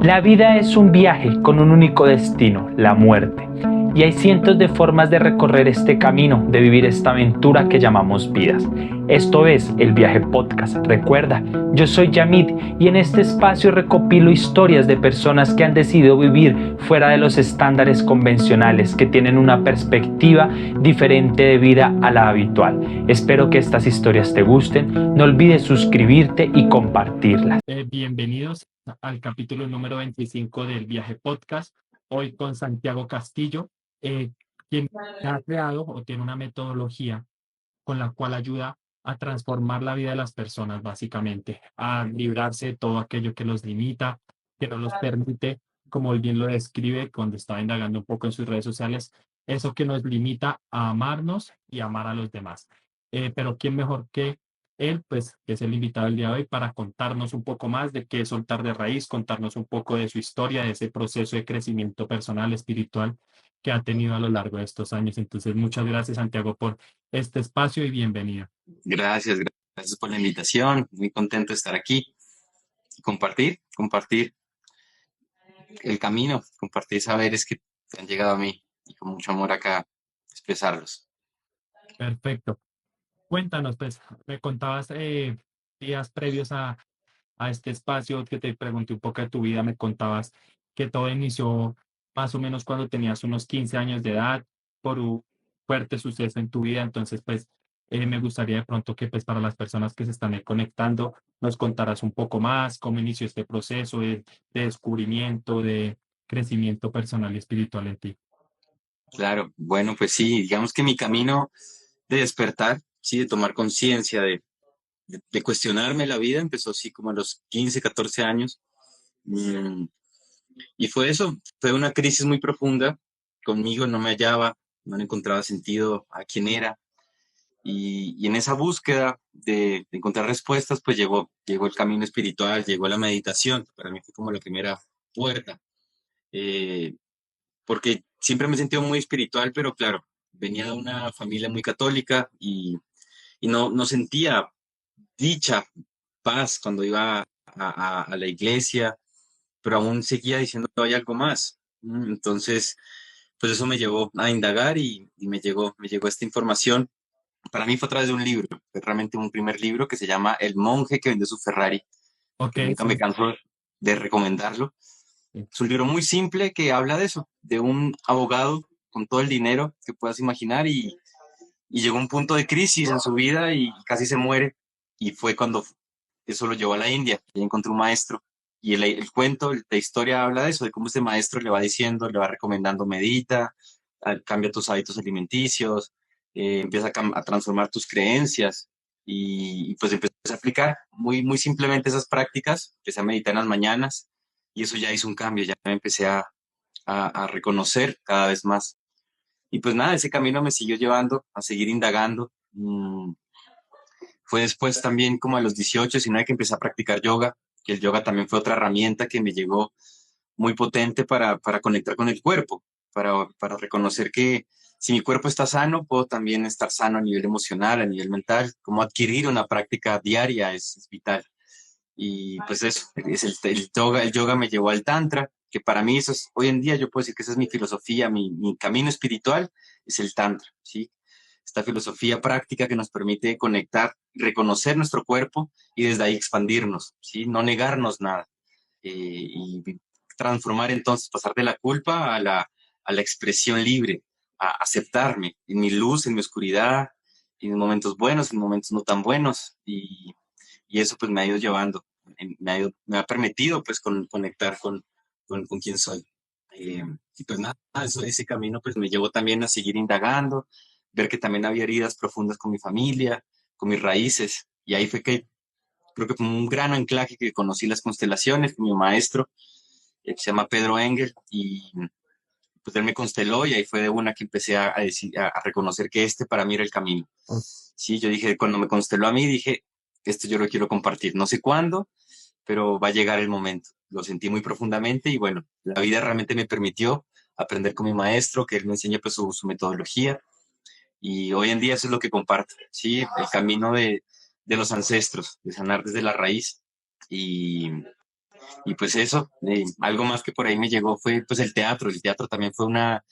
La vida es un viaje con un único destino, la muerte. Y hay cientos de formas de recorrer este camino, de vivir esta aventura que llamamos vidas. Esto es El Viaje Podcast. Recuerda, yo soy Yamid y en este espacio recopilo historias de personas que han decidido vivir fuera de los estándares convencionales, que tienen una perspectiva diferente de vida a la habitual. Espero que estas historias te gusten. No olvides suscribirte y compartirlas. Bienvenidos al capítulo número 25 del Viaje Podcast, hoy con Santiago Castillo, quien ha creado o tiene una metodología con la cual ayuda a transformar la vida de las personas, básicamente, a librarse de todo aquello que los limita, que no los permite, como él bien lo describe cuando estaba indagando un poco en sus redes sociales, eso que nos limita a amarnos y amar a los demás. Pero ¿quién mejor que él, pues, que es el invitado del día de hoy, para contarnos un poco más de qué es Soltar de Raíz, contarnos un poco de su historia, de ese proceso de crecimiento personal, espiritual que ha tenido a lo largo de estos años? Entonces, muchas gracias, Santiago, por este espacio y bienvenido. Gracias por la invitación. Muy contento de estar aquí y compartir el camino, compartir saberes que han llegado a mí y con mucho amor acá expresarlos. Perfecto. Cuéntanos, pues, me contabas días previos a este espacio que te pregunté un poco de tu vida, me contabas que todo inició más o menos cuando tenías unos 15 años de edad por un fuerte suceso en tu vida. Entonces, pues, me gustaría de pronto que, pues, para las personas que se están ahí conectando, nos contaras un poco más cómo inició este proceso de descubrimiento, de crecimiento personal y espiritual en ti. Claro, bueno, pues sí, digamos que mi camino de despertar, sí, de tomar conciencia, de cuestionarme la vida, empezó así como a los 15, 14 años. Mm, Y fue eso, fue una crisis muy profunda. Conmigo no me hallaba, no le encontraba sentido a quién era. Y en esa búsqueda de encontrar respuestas, pues llegó el camino espiritual, llegó la meditación. Para mí fue como la primera puerta, eh, porque siempre me he sentido muy espiritual, pero claro, venía de una familia muy católica y no sentía dicha, paz cuando iba a la iglesia, pero aún seguía diciendo que hay algo más. Entonces, pues eso me llevó a indagar y me llegó esta información. Para mí fue a través de un libro, fue realmente un primer libro que se llama El monje que vendió su Ferrari, Ok, que nunca me sí. canso de recomendarlo. Sí. Es un libro muy simple que habla de eso, de un abogado con todo el dinero que puedas imaginar y llegó a un punto de crisis en su vida y casi se muere. Y fue cuando eso lo llevó a la India y encontró un maestro. Y el cuento, la historia habla de eso, de cómo este maestro le va diciendo, le va recomendando medita, cambia tus hábitos alimenticios, empieza a transformar tus creencias y pues empecé a aplicar muy simplemente esas prácticas, empecé a meditar en las mañanas y eso ya hizo un cambio, ya me empecé a reconocer cada vez más. Y pues nada, ese camino me siguió llevando a seguir indagando. Fue después también como a los 18, 19 que empecé a practicar yoga, que el yoga también fue otra herramienta que me llegó muy potente para conectar con el cuerpo, para reconocer que si mi cuerpo está sano, puedo también estar sano a nivel emocional, a nivel mental. Como adquirir una práctica diaria es vital. Y pues eso, es el yoga me llevó al tantra, que para mí eso es, hoy en día yo puedo decir que esa es mi filosofía, mi camino espiritual es el tantra, ¿sí? Esta filosofía práctica que nos permite conectar, reconocer nuestro cuerpo y desde ahí expandirnos, ¿sí? No negarnos nada. Y transformar entonces, pasar de la culpa a la expresión libre, a aceptarme en mi luz, en mi oscuridad, en momentos buenos, en momentos no tan buenos. Y eso pues me ha ido llevando, me ha permitido pues conectar con quién soy. Y pues nada, ese camino pues me llevó también a seguir indagando, ver que también había heridas profundas con mi familia, con mis raíces. Y ahí fue que creo que fue un gran anclaje que conocí las constelaciones con mi maestro, que se llama Pedro Engel, y pues él me consteló y ahí fue de una que empecé a reconocer que este para mí era el camino. Sí, yo dije, cuando me consteló a mí, dije, esto yo lo quiero compartir. No sé cuándo, pero va a llegar el momento. Lo sentí muy profundamente y bueno, la vida realmente me permitió aprender con mi maestro, que él me enseña pues su metodología y hoy en día eso es lo que comparto, ¿sí? El camino de los ancestros, de sanar desde la raíz y, Y pues eso, algo más que por ahí me llegó fue pues el teatro. El teatro también fue una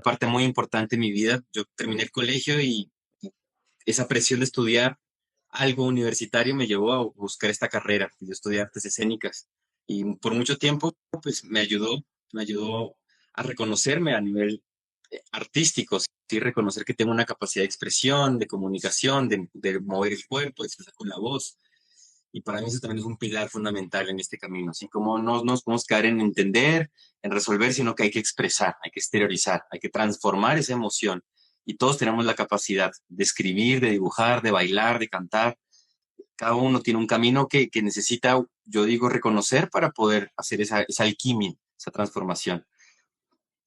parte muy importante en mi vida. Yo terminé el colegio y esa presión de estudiar algo universitario me llevó a buscar esta carrera. Yo estudié artes escénicas y por mucho tiempo pues me ayudó a reconocerme a nivel artístico, sí, reconocer que tengo una capacidad de expresión, de comunicación, de mover el cuerpo, de expresar con la voz. Y para mí eso también es un pilar fundamental en este camino. Así como no nos podemos quedar en entender, en resolver, sino que hay que expresar, hay que exteriorizar, hay que transformar esa emoción. Y todos tenemos la capacidad de escribir, de dibujar, de bailar, de cantar. Cada uno tiene un camino que necesita, yo digo, reconocer para poder hacer esa alquimia, esa transformación.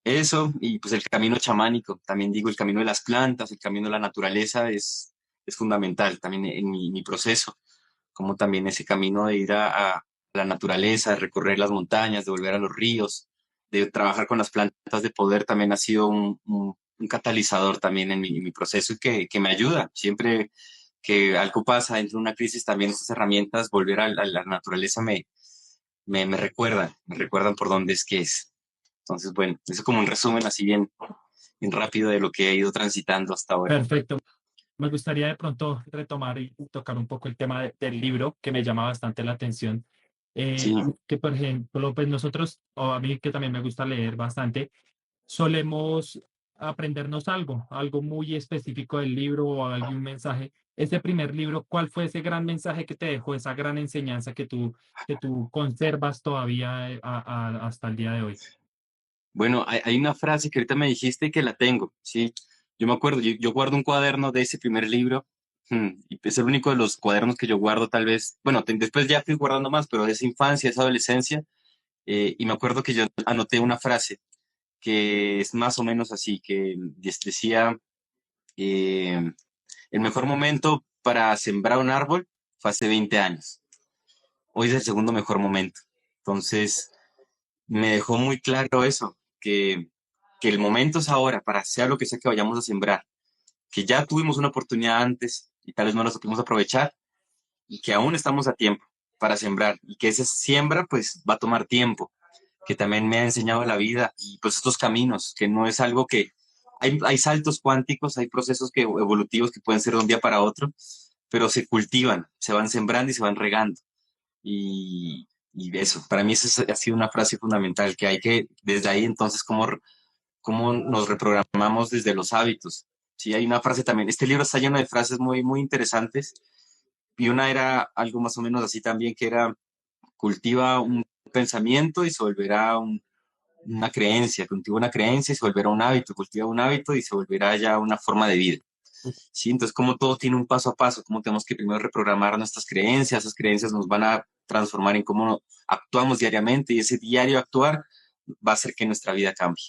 Eso, y pues el camino chamánico, también digo, el camino de las plantas, el camino de la naturaleza es fundamental también en mi proceso, como también ese camino de ir a la naturaleza, de recorrer las montañas, de volver a los ríos, de trabajar con las plantas de poder también ha sido un catalizador también en mi proceso y que me ayuda. Siempre que algo pasa dentro de una crisis, también esas herramientas, volver a la naturaleza me recuerdan por dónde es que es. Entonces, bueno, eso es como un resumen así bien rápido de lo que he ido transitando hasta ahora. Perfecto. Me gustaría de pronto retomar y tocar un poco el tema del libro que me llama bastante la atención. Sí, Que por ejemplo, pues nosotros, o a mí que también me gusta leer bastante, solemos aprendernos algo muy específico del libro o algún mensaje. Ese primer libro, ¿cuál fue ese gran mensaje que te dejó, esa gran enseñanza que tú conservas todavía hasta el día de hoy? bueno, hay una frase que ahorita me dijiste que la tengo, sí. Yo me acuerdo, yo guardo un cuaderno de ese primer libro, y es el único de los cuadernos que yo guardo tal vez, bueno, después ya fui guardando más, pero de esa infancia, esa adolescencia, y me acuerdo que yo anoté una frase que es más o menos así, que decía, eh, el mejor momento para sembrar un árbol fue hace 20 años. Hoy es el segundo mejor momento. Entonces, me dejó muy claro eso, que el momento es ahora para sea lo que sea que vayamos a sembrar, que ya tuvimos una oportunidad antes y tal vez no la supimos aprovechar y que aún estamos a tiempo para sembrar y que esa siembra pues va a tomar tiempo, que también me ha enseñado la vida y pues estos caminos, que no es algo que hay saltos cuánticos, hay procesos evolutivos que pueden ser de un día para otro, pero se cultivan, se van sembrando y se van regando. Y eso, para mí esa ha sido una frase fundamental, que hay que, desde ahí entonces, cómo nos reprogramamos desde los hábitos. Sí, hay una frase también, este libro está lleno de frases muy interesantes, y una era algo más o menos así también, que era, cultiva un pensamiento y se volverá una creencia, cultiva una creencia y se volverá un hábito, cultiva un hábito y se volverá ya una forma de vida. Sí, entonces como todo tiene un paso a paso, como tenemos que primero reprogramar nuestras creencias, esas creencias nos van a transformar en cómo actuamos diariamente y ese diario actuar va a hacer que nuestra vida cambie.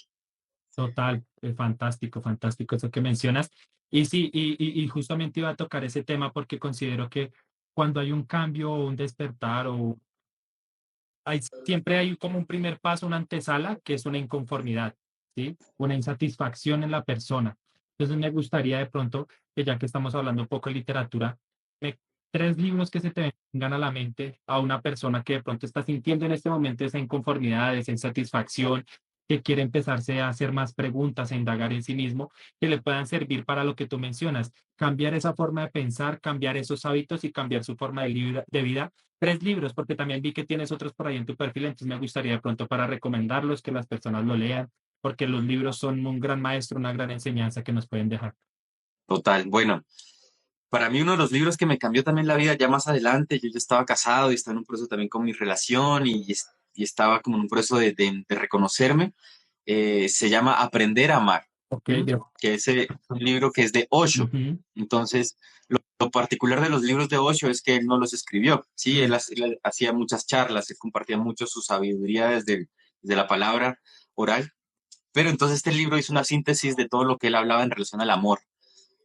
Total, fantástico, fantástico eso que mencionas. Y sí, y justamente iba a tocar ese tema porque considero que cuando hay un cambio o un despertar o siempre hay como un primer paso, una antesala, que es una inconformidad, ¿sí? Una insatisfacción en la persona. Entonces me gustaría de pronto, que ya que estamos hablando un poco de literatura, me, tres libros que se te vengan a la mente a una persona que de pronto está sintiendo en este momento esa inconformidad, esa insatisfacción, que quiere empezarse a hacer más preguntas, a indagar en sí mismo, que le puedan servir para lo que tú mencionas, cambiar esa forma de pensar, cambiar esos hábitos y cambiar su forma de vida. Tres libros, porque también vi que tienes otros por ahí en tu perfil, entonces me gustaría de pronto para recomendarlos, que las personas lo lean, porque los libros son un gran maestro, una gran enseñanza que nos pueden dejar. Total, bueno, para mí uno de los libros que me cambió también la vida ya más adelante, yo ya estaba casado y estaba en un proceso también con mi relación y estaba como en un proceso de reconocerme, se llama Aprender a Amar, Ok, ¿m? Que es un libro que es de Osho. ujú, Entonces, lo particular de los libros de Osho es que él no los escribió, ¿sí? Él hacía muchas charlas, él compartía mucho su sabiduría desde la palabra oral, pero entonces este libro hizo una síntesis de todo lo que él hablaba en relación al amor.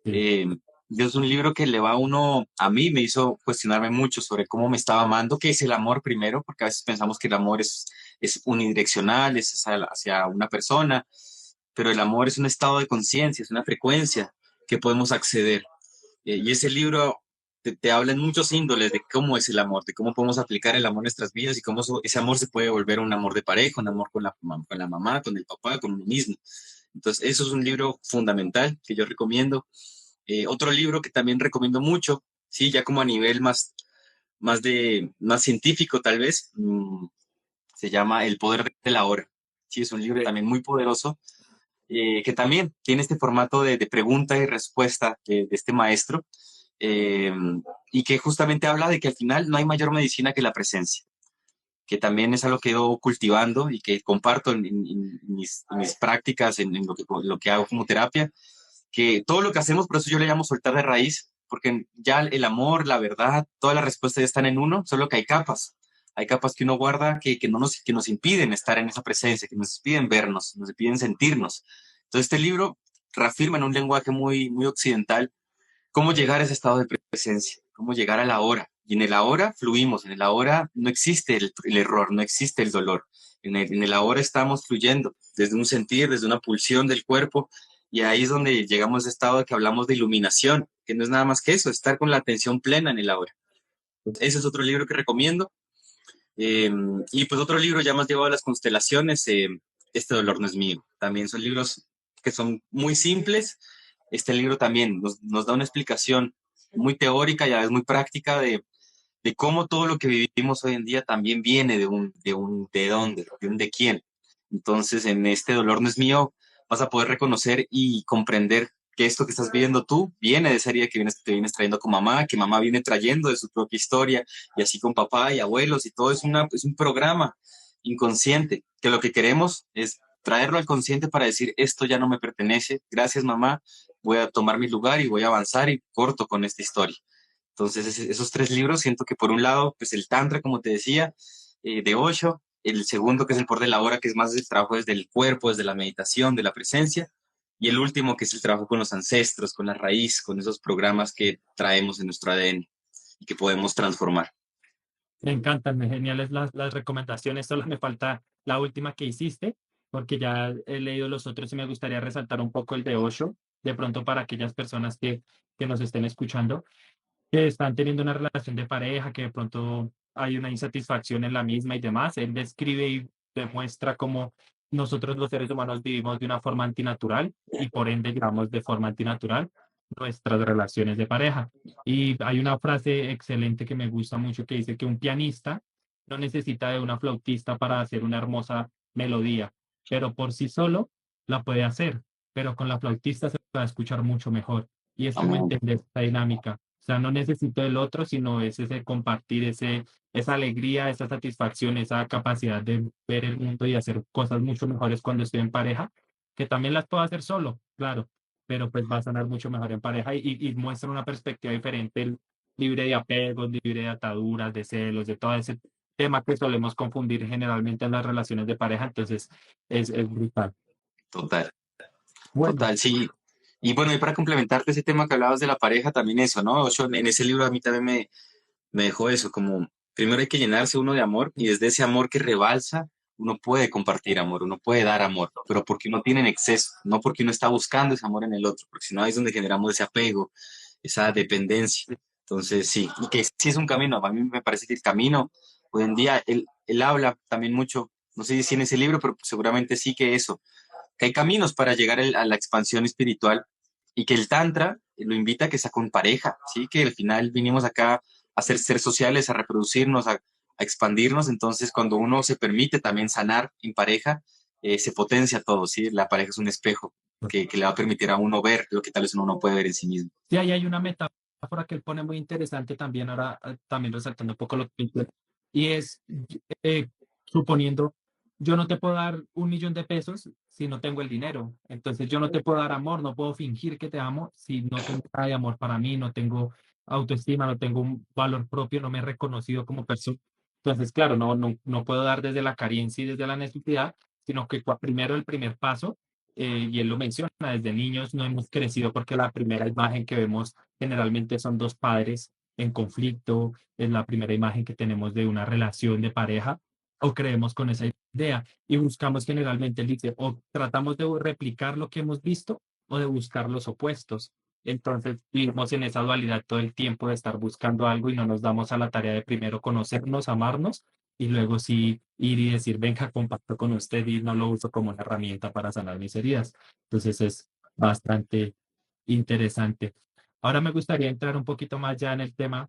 sí, Eh, es un libro que le va a uno, a mí me hizo cuestionarme mucho sobre cómo me estaba amando, qué es el amor primero, porque a veces pensamos que el amor es unidireccional, es hacia una persona, pero el amor es un estado de conciencia, es una frecuencia que podemos acceder. Y ese libro te habla en muchos índoles de cómo es el amor, de cómo podemos aplicar el amor en nuestras vidas y cómo ese amor se puede volver un amor de pareja, un amor con la mamá, con el papá, con uno mismo. Entonces, eso es un libro fundamental que yo recomiendo. Otro libro que también recomiendo mucho, sí, ya como a nivel más científico tal vez, se llama El poder de la hora. Sí, es un libro también muy poderoso, que también tiene este formato de pregunta y respuesta de este maestro, eh, y que justamente habla de que al final no hay mayor medicina que la presencia, que también es algo que he ido cultivando y que comparto en mis prácticas, en lo que hago como terapia, que todo lo que hacemos, por eso yo le llamo soltar de raíz, porque ya el amor, la verdad, todas las respuestas ya están en uno, solo que hay capas. Hay capas que uno guarda que nos impiden estar en esa presencia, que nos impiden vernos, nos impiden sentirnos. Entonces, este libro reafirma en un lenguaje muy occidental cómo llegar a ese estado de presencia, cómo llegar a la hora. Y en el ahora fluimos, en el ahora no existe el error, no existe el dolor. En el ahora estamos fluyendo desde un sentir, desde una pulsión del cuerpo, y ahí es donde llegamos a ese estado de que hablamos de iluminación, que no es nada más que eso, estar con la atención plena en el ahora. Ese es otro libro que recomiendo. Eh, y pues otro libro ya más llevado a las constelaciones, Este dolor no es mío. También son libros que son muy simples. Este libro también nos da una explicación muy teórica y a la vez muy práctica de cómo todo lo que vivimos hoy en día también viene de dónde, de un de quién. Entonces, en este dolor no es mío, vas a poder reconocer y comprender que esto que estás viviendo tú viene de esa herida que vienes trayendo con mamá, que mamá viene trayendo de su propia historia, y así con papá y abuelos, y todo es un programa inconsciente, que lo que queremos es traerlo al consciente para decir, esto ya no me pertenece, gracias mamá, voy a tomar mi lugar y voy a avanzar y corto con esta historia. Entonces, esos tres libros, siento que por un lado, pues el Tantra, como te decía, de Osho, el segundo, que es el poder de la hora, que es más el trabajo desde el cuerpo, desde la meditación, de la presencia, y el último, que es el trabajo con los ancestros, con la raíz, con esos programas que traemos en nuestro ADN y que podemos transformar. Me encantan, geniales las recomendaciones. Solo me falta la última que hiciste, porque ya he leído los otros y me gustaría resaltar un poco el de Osho, de pronto para aquellas personas que nos estén escuchando, que están teniendo una relación de pareja, que de pronto hay una insatisfacción en la misma y demás. Él describe y demuestra cómo nosotros los seres humanos vivimos de una forma antinatural y por ende llevamos de forma antinatural nuestras relaciones de pareja. Y hay una frase excelente que me gusta mucho que dice que un pianista no necesita de una flautista para hacer una hermosa melodía, pero por sí solo la puede hacer, pero con la flautista se va a escuchar mucho mejor. Y es como Amén. entender esta dinámica. O sea, no necesito del otro, sino es ese compartir, esa alegría, esa satisfacción, esa capacidad de ver el mundo y hacer cosas mucho mejores cuando estoy en pareja, que también las puedo hacer solo, claro, pero pues va a sonar mucho mejor en pareja y muestra una perspectiva diferente, libre de apegos, libre de ataduras, de celos, de todo ese tema que solemos confundir generalmente en las relaciones de pareja. Entonces, es brutal. Total, Bueno, total, sí. Y bueno, y para complementarte ese tema que hablabas de la pareja, también eso, ¿no? Osho, en ese libro a mí también me dejó eso, como primero hay que llenarse uno de amor y desde ese amor que rebalsa, uno puede compartir amor, uno puede dar amor, pero porque uno tiene en exceso, no porque uno está buscando ese amor en el otro, porque si no ahí es donde generamos ese apego, esa dependencia. Entonces, sí, y que sí es un camino, a mí me parece que el camino, hoy en día, él habla también mucho, no sé si en ese libro, pero seguramente sí que eso, que hay caminos para llegar a la expansión espiritual y que el Tantra lo invita a que sea con pareja, ¿sí? Que al final vinimos acá a ser seres sociales, a reproducirnos, a expandirnos, entonces cuando uno se permite también sanar en pareja, se potencia todo, ¿sí? La pareja es un espejo que le va a permitir a uno ver lo que tal vez uno no puede ver en sí mismo. sí, ahí hay una metáfora que él pone muy interesante también, ahora también resaltando un poco lo que dice, y es eh, suponiendo, yo no te puedo dar 1 millón de pesos si no tengo el dinero, entonces yo no te puedo dar amor, no puedo fingir que te amo si no tengo nada de amor para mí, no tengo autoestima, no tengo un valor propio, no me he reconocido como persona. Entonces, claro, no puedo dar desde la carencia y desde la necesidad, sino que primero el primer paso, y él lo menciona, desde niños no hemos crecido porque la primera imagen que vemos generalmente son dos padres en conflicto, es la primera imagen que tenemos de una relación de pareja o creemos con esa idea y buscamos generalmente, él dice, o tratamos de replicar lo que hemos visto o de buscar los opuestos. Entonces vivimos en esa dualidad todo el tiempo de estar buscando algo y no nos damos a la tarea de primero conocernos, amarnos y luego sí ir y decir, venga, comparto con usted y no lo uso como una herramienta para sanar mis heridas. Entonces es bastante interesante. Ahora me gustaría entrar un poquito más ya en el tema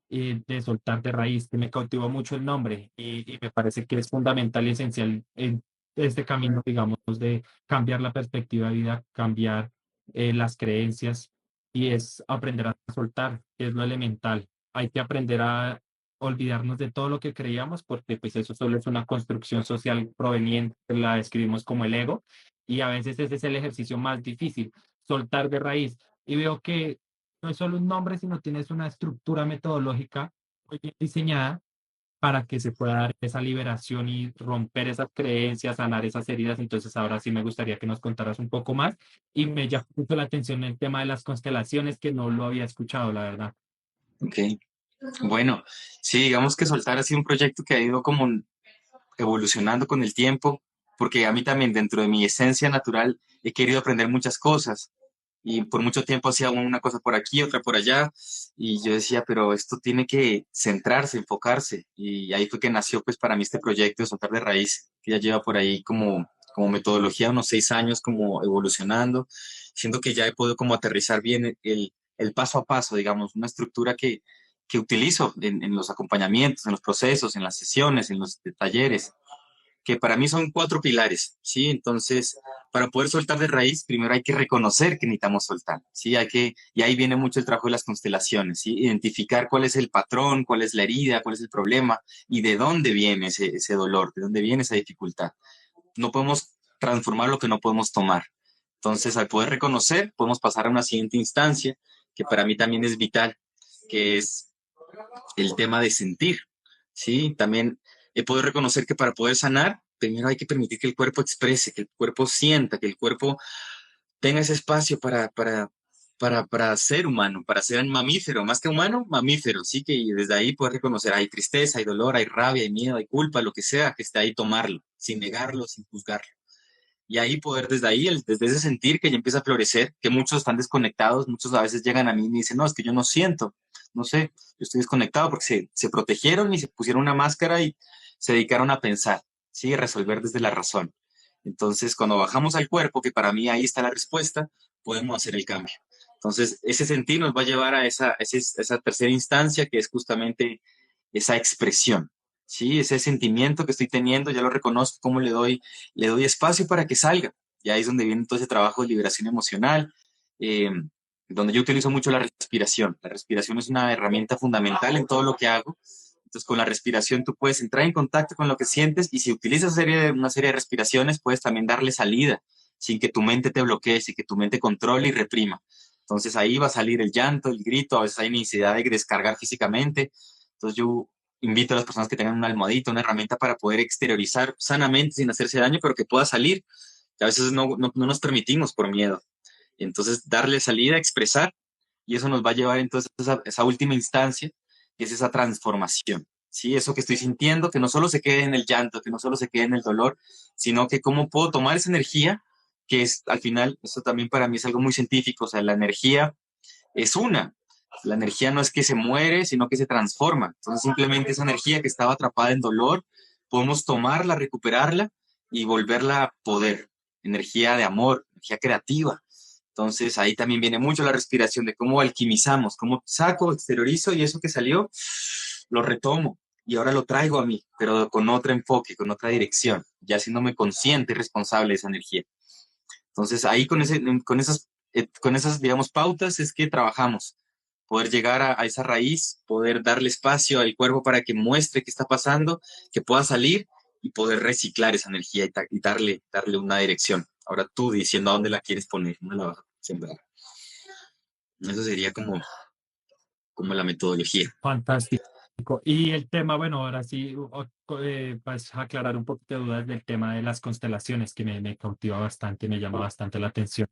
de soltar de raíz, que me cautivó mucho el nombre y me parece que es fundamental y esencial en este camino, digamos, de cambiar la perspectiva de vida, cambiar las creencias y es aprender a soltar, que es lo elemental. Hay que aprender a olvidarnos de todo lo que creíamos porque pues eso solo es una construcción social proveniente, la describimos como el ego y a veces ese es el ejercicio más difícil, soltar de raíz. Y veo que no es solo un nombre, sino tienes una estructura metodológica muy bien diseñada para que se pueda dar esa liberación y romper esas creencias, sanar esas heridas. Entonces, ahora sí me gustaría que nos contaras un poco más y me llamó mucho la atención el tema de las constelaciones, que no lo había escuchado, la verdad. Ok. Bueno, sí, digamos que soltar ha sido un proyecto que ha ido como evolucionando con el tiempo, porque a mí también dentro de mi esencia natural he querido aprender muchas cosas y por mucho tiempo hacía una cosa por aquí, otra por allá y yo decía, pero esto tiene que centrarse, enfocarse y ahí fue que nació pues para mí este proyecto de Soltar de Raíz, que ya lleva por ahí como metodología unos 6 años como evolucionando, siento que ya he podido como aterrizar bien el paso a paso, digamos, una estructura que utilizo en los acompañamientos, en los procesos, en las sesiones, en los talleres, que para mí son 4 pilares, ¿sí? Entonces, para poder soltar de raíz, primero hay que reconocer que necesitamos soltar, ¿sí? Y ahí viene mucho el trabajo de las constelaciones, ¿sí? Identificar cuál es el patrón, cuál es la herida, cuál es el problema y de dónde viene ese dolor, de dónde viene esa dificultad. No podemos transformar lo que no podemos tomar. Entonces, al poder reconocer, podemos pasar a una siguiente instancia, que para mí también es vital, que es el tema de sentir, ¿sí? También he podido reconocer que para poder sanar, primero hay que permitir que el cuerpo exprese, que el cuerpo sienta, que el cuerpo tenga ese espacio para ser humano, para ser un mamífero, más que humano, mamífero, sí, que desde ahí poder reconocer, hay tristeza, hay dolor, hay rabia, hay miedo, hay culpa, lo que sea, que esté ahí, tomarlo, sin negarlo, sin juzgarlo. Y ahí poder desde ahí, desde ese sentir que ya empieza a florecer, que muchos están desconectados, muchos a veces llegan a mí y me dicen, no, es que yo no siento, no sé, yo estoy desconectado porque se protegieron y se pusieron una máscara y se dedicaron a pensar, ¿sí? A resolver desde la razón. Entonces, cuando bajamos al cuerpo, que para mí ahí está la respuesta, podemos hacer el cambio. Entonces, ese sentir nos va a llevar a esa tercera instancia, que es justamente esa expresión, ¿sí? Ese sentimiento que estoy teniendo, ya lo reconozco, cómo le doy espacio para que salga. Y ahí es donde viene todo ese trabajo de liberación emocional, eh, donde yo utilizo mucho la respiración. La respiración es una herramienta fundamental en todo lo que hago. Entonces, con la respiración tú puedes entrar en contacto con lo que sientes y si utilizas una serie de respiraciones, puedes también darle salida sin que tu mente te bloquee, sin que tu mente controle y reprima. Entonces ahí va a salir el llanto, el grito, a veces hay necesidad de descargar físicamente. Entonces yo invito a las personas que tengan una almohadita, una herramienta para poder exteriorizar sanamente sin hacerse daño, pero que pueda salir, que a veces no nos permitimos por miedo. Entonces darle salida, expresar, y eso nos va a llevar entonces a esa última instancia, que es esa transformación. ¿Sí? Eso que estoy sintiendo, que no solo se quede en el llanto, que no solo se quede en el dolor, sino que cómo puedo tomar esa energía, que es al final, eso también para mí es algo muy científico, o sea, la energía es una. La energía no es que se muere, sino que se transforma. Entonces, simplemente esa energía que estaba atrapada en dolor, podemos tomarla, recuperarla y volverla a poder. Energía de amor, energía creativa. Entonces, ahí también viene mucho la respiración de cómo alquimizamos, cómo saco, exteriorizo y eso que salió, lo retomo y ahora lo traigo a mí, pero con otro enfoque, con otra dirección, ya haciéndome consciente y responsable de esa energía. Entonces, ahí con esas, digamos, pautas es que trabajamos. Poder llegar a esa raíz, poder darle espacio al cuerpo para que muestre qué está pasando, que pueda salir y poder reciclar esa energía y darle una dirección. Ahora tú diciendo a dónde la quieres poner, no la vas a sembrar. Eso sería como la metodología. Fantástico. Y el tema, bueno, ahora sí, vas a aclarar un poquito de dudas del tema de las constelaciones, que me cautiva bastante, me llama bastante la atención.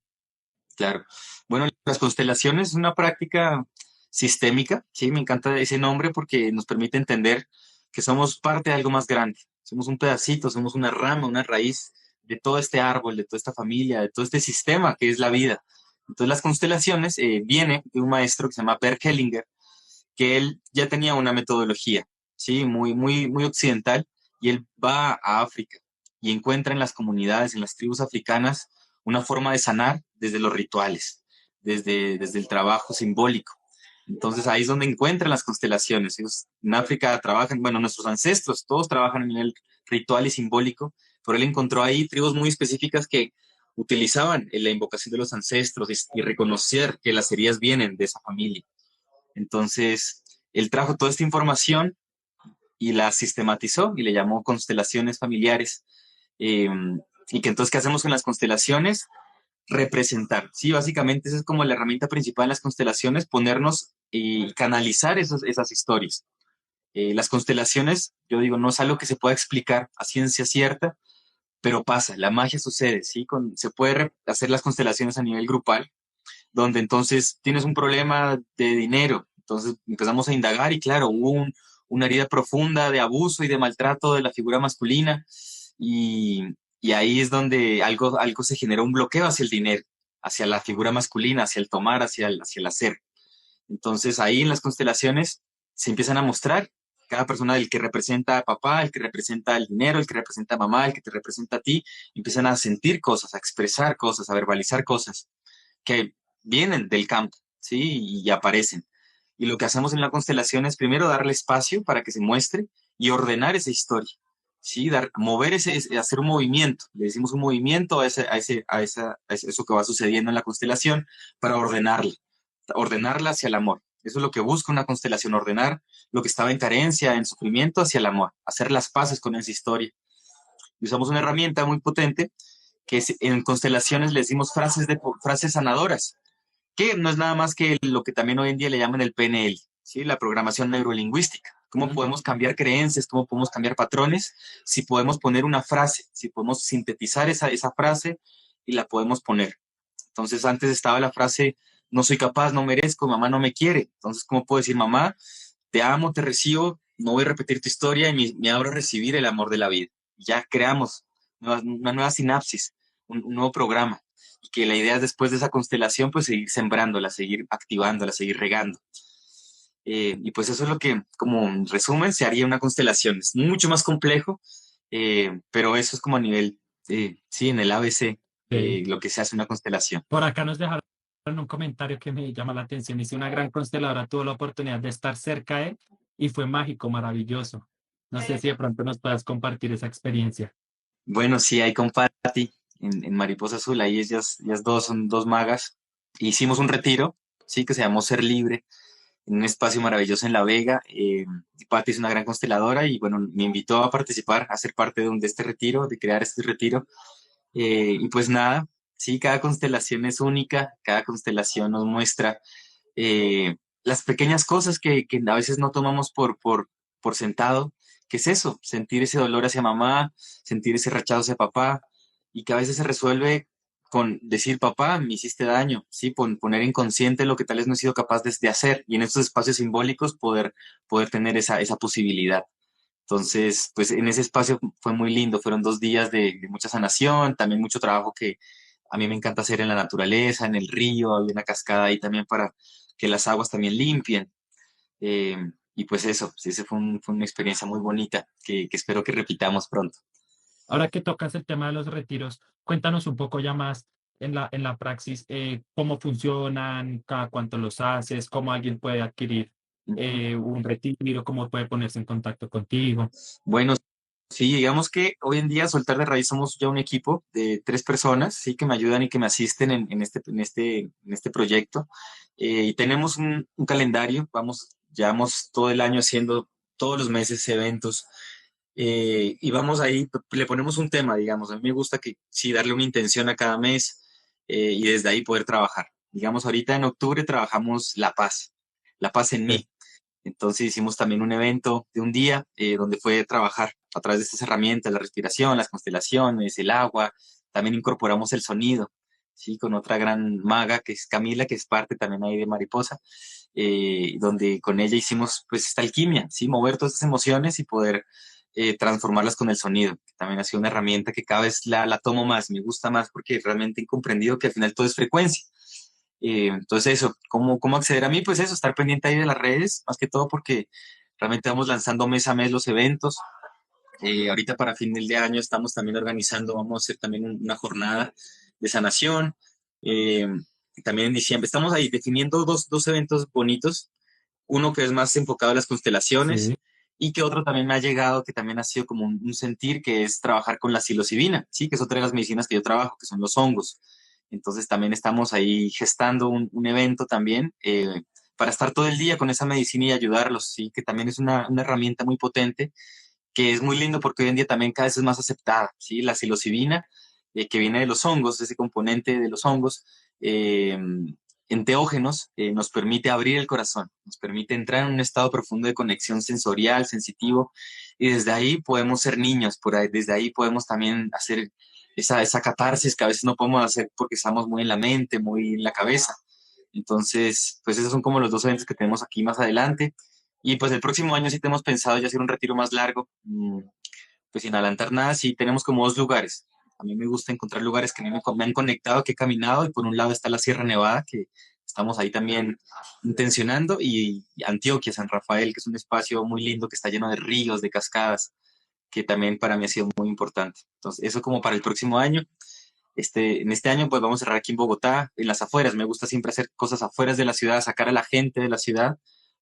Claro. Bueno, las constelaciones es una práctica sistémica, sí, me encanta ese nombre porque nos permite entender que somos parte de algo más grande. Somos un pedacito, somos una rama, una raíz de todo este árbol, de toda esta familia, de todo este sistema que es la vida. Entonces las constelaciones viene de un maestro que se llama Bert Hellinger, que él ya tenía una metodología, ¿sí? Muy occidental, y él va a África y encuentra en las comunidades, en las tribus africanas, una forma de sanar desde los rituales, desde el trabajo simbólico. Entonces ahí es donde encuentran las constelaciones. Ellos en África trabajan, bueno, nuestros ancestros, todos trabajan en el ritual y simbólico, pero él encontró ahí tribus muy específicas que utilizaban la invocación de los ancestros y reconocer que las heridas vienen de esa familia. Entonces, él trajo toda esta información y la sistematizó y le llamó constelaciones familiares. Eh, y que entonces, ¿qué hacemos con las constelaciones? Representar, ¿sí? Básicamente esa es como la herramienta principal en las constelaciones, ponernos y canalizar esas historias. Las constelaciones, yo digo, no es algo que se pueda explicar a ciencia cierta, pero pasa, la magia sucede, ¿sí? Se puede hacer las constelaciones a nivel grupal, donde entonces tienes un problema de dinero. Entonces empezamos a indagar y claro, hubo una herida profunda de abuso y de maltrato de la figura masculina y, y ahí es donde algo se genera un bloqueo hacia el dinero, hacia la figura masculina, hacia el tomar, hacia el hacer. Entonces ahí en las constelaciones se empiezan a mostrar cada persona, el que representa a papá, el que representa el dinero, el que representa a mamá, el que te representa a ti, empiezan a sentir cosas, a expresar cosas, a verbalizar cosas que vienen del campo, ¿sí? Y aparecen. Y lo que hacemos en la constelación es primero darle espacio para que se muestre y ordenar esa historia, ¿sí? Mover hacer un movimiento. Le decimos un movimiento a eso que va sucediendo en la constelación para ordenarla hacia el amor. Eso es lo que busca una constelación, ordenar lo que estaba en carencia, en sufrimiento, hacia el amor, hacer las paces con esa historia. Y usamos una herramienta muy potente que en constelaciones le decimos frases sanadoras, que no es nada más que lo que también hoy en día le llaman el PNL, ¿sí? La programación neurolingüística. ¿Cómo podemos cambiar creencias? ¿Cómo podemos cambiar patrones? Si podemos poner una frase, si podemos sintetizar esa frase y la podemos poner. Entonces antes estaba la frase, no soy capaz, no merezco, mamá no me quiere. Entonces, ¿cómo puedo decir, mamá, te amo, te recibo, no voy a repetir tu historia y me abro a recibir el amor de la vida? Ya creamos una nueva sinapsis, un nuevo programa. Y que la idea es después de esa constelación, pues seguir sembrándola, seguir activándola, seguir regando. Y pues eso es lo que, como en resumen, se haría una constelación. Es mucho más complejo, pero eso es como a nivel, sí, en el ABC, Ok. lo que se hace una constelación. Por acá nos dejaron un comentario que me llama la atención. Dice, una gran consteladora tuvo la oportunidad de estar cerca de él y fue mágico, maravilloso. No sé si de pronto nos puedas compartir esa experiencia. Bueno, sí, hay con Patty en Mariposa Azul, ahí ellas dos son dos magas. Hicimos un retiro, sí, que se llamó Ser Libre, en un espacio maravilloso en La Vega. Patty es una gran consteladora y bueno, me invitó a participar, a ser parte de este retiro, de crear este retiro. Y pues nada, sí, cada constelación es única, cada constelación nos muestra las pequeñas cosas que a veces no tomamos por sentado. ¿Qué es eso? Sentir ese dolor hacia mamá, sentir ese rechazo hacia papá, y que a veces se resuelve con decir, papá, me hiciste daño, ¿sí? Poner inconsciente lo que tal vez no he sido capaz de hacer, y en estos espacios simbólicos poder tener esa posibilidad. Entonces, pues en ese espacio fue muy lindo, fueron 2 días de mucha sanación, también mucho trabajo que a mí me encanta hacer en la naturaleza, en el río, había una cascada ahí también para que las aguas también limpien. Eh, y pues eso, sí, ese fue una experiencia muy bonita que espero que repitamos pronto. Ahora que tocas el tema de los retiros, cuéntanos un poco ya más en la praxis, cómo funcionan, cada cuánto los haces, cómo alguien puede adquirir Ujú. un retiro, cómo puede ponerse en contacto contigo. Bueno, sí, digamos que hoy en día Soltar de Raíz somos ya un equipo de 3 personas, sí, que me ayudan y que me asisten en este proyecto. Y tenemos un calendario, llevamos todo el año haciendo todos los meses eventos. Y vamos ahí, le ponemos un tema, digamos. A mí me gusta que sí, darle una intención a cada mes y desde ahí poder trabajar. Digamos, ahorita en octubre trabajamos la paz en Sí. mí. Entonces hicimos también un evento de un día donde fue trabajar a través de estas herramientas, la respiración, las constelaciones, el agua. También incorporamos el sonido, ¿sí? Con otra gran maga que es Camila, que es parte también ahí de Mariposa, donde con ella hicimos pues esta alquimia, ¿sí? Mover todas estas emociones y poder transformarlas con el sonido, que también ha sido una herramienta que cada vez la tomo más, me gusta más porque realmente he comprendido que al final todo es frecuencia. Entonces eso, ¿cómo acceder a mí? Pues eso, estar pendiente ahí de las redes, más que todo porque realmente vamos lanzando mes a mes los eventos. Ahorita para fin de año estamos también organizando, vamos a hacer también una jornada de sanación. Eh, También en diciembre estamos ahí definiendo dos eventos bonitos, uno que es más enfocado a las constelaciones Sí, y que otro también me ha llegado, que también ha sido como un sentir, que es trabajar con la psilocibina, ¿sí? Que es otra de las medicinas que yo trabajo, que son los hongos. Entonces también estamos ahí gestando un evento también para estar todo el día con esa medicina y ayudarlos, ¿sí? Que también es una herramienta muy potente, que es muy lindo porque hoy en día también cada vez es más aceptada, ¿sí? La psilocibina, que viene de los hongos, ese componente de los hongos, eh, enteógenos, nos permite abrir el corazón, nos permite entrar en un estado profundo de conexión sensorial, sensitivo, y desde ahí podemos ser niños, por ahí, desde ahí podemos también hacer esa catarsis que a veces no podemos hacer porque estamos muy en la mente, muy en la cabeza. Entonces, pues esos son como los dos eventos que tenemos aquí más adelante. Y pues el próximo año sí tenemos pensado ya hacer un retiro más largo, pues sin adelantar nada, sí tenemos como dos lugares. A mí me gusta encontrar lugares que a mí me han conectado, que he caminado, y por un lado está la Sierra Nevada, que estamos ahí también intencionando, y Antioquia, San Rafael, que es un espacio muy lindo que está lleno de ríos, de cascadas, que también para mí ha sido muy importante. Entonces, eso como para el próximo año. En este año pues vamos a cerrar aquí en Bogotá, en las afueras. Me gusta siempre hacer cosas afueras de la ciudad, sacar a la gente de la ciudad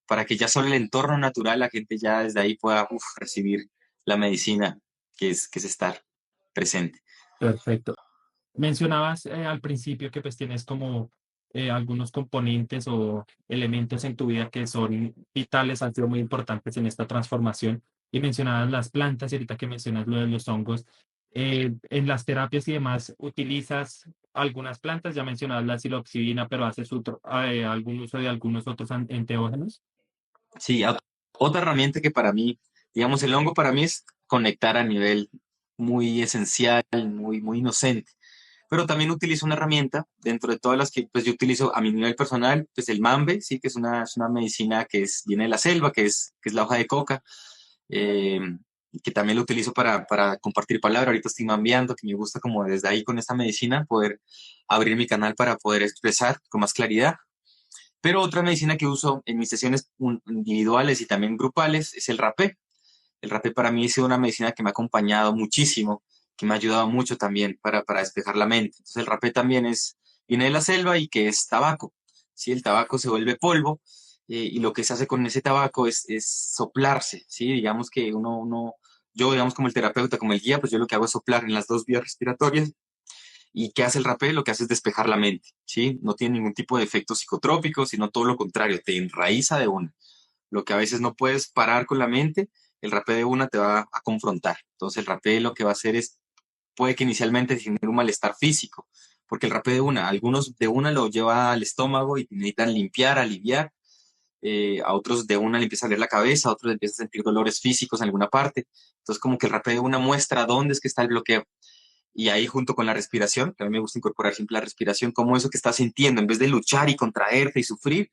para que ya solo el entorno natural, la gente ya desde ahí pueda recibir la medicina que es estar presente. perfecto. Mencionabas al principio que pues tienes como algunos componentes o elementos en tu vida que son vitales, han sido muy importantes en esta transformación. Y mencionabas las plantas y ahorita que mencionas lo de los hongos. En las terapias y demás, ¿utilizas algunas plantas? Ya mencionabas la psilocibina, pero ¿haces algún uso de algunos otros enteógenos? Sí, otra herramienta que para mí, digamos, el hongo para mí es conectar a nivel muy esencial, muy inocente. Pero también utilizo una herramienta dentro de todas las que pues yo utilizo a mi nivel personal, pues el mambe, sí, que es una medicina viene de la selva, que es la hoja de coca, eh, que también lo utilizo para compartir palabra. Ahorita estoy mambeando, que me gusta como desde ahí con esta medicina poder abrir mi canal para poder expresar con más claridad. Pero otra medicina que uso en mis sesiones individuales y también grupales es el rapé. El rapé para mí ha sido una medicina que me ha acompañado muchísimo, que me ha ayudado mucho también para despejar la mente. Entonces el rapé también viene de la selva y que es tabaco. ¿Sí? El tabaco se vuelve polvo, y lo que se hace con ese tabaco es soplarse, ¿sí? Digamos que yo digamos como el terapeuta, como el guía, pues yo lo que hago es soplar en las dos vías respiratorias. ¿Y qué hace el rapé? Lo que hace es despejar la mente, ¿sí? No tiene ningún tipo de efecto psicotrópico, sino todo lo contrario, te enraiza de una. Lo que a veces no puedes parar con la mente, el rapé de una te va a confrontar. Entonces el rapé lo que va a hacer puede que inicialmente genere un malestar físico, porque el rapé de una, algunos de una lo lleva al estómago y necesitan limpiar, aliviar, a otros de una le empieza a doler la cabeza, a otros le empiezan a sentir dolores físicos en alguna parte. Entonces como que el rapé de una muestra dónde es que está el bloqueo. Y ahí junto con la respiración, que a mí me gusta incorporar siempre la respiración, como eso que estás sintiendo, en vez de luchar y contraerte y sufrir,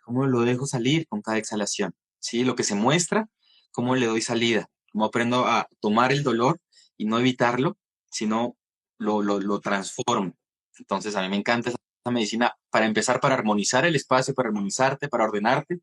cómo lo dejo salir con cada exhalación. ¿Sí? Lo que se muestra, cómo le doy salida, cómo aprendo a tomar el dolor y no evitarlo, sino lo transformo. Entonces a mí me encanta esa medicina para empezar, para armonizar el espacio, para armonizarte, para ordenarte,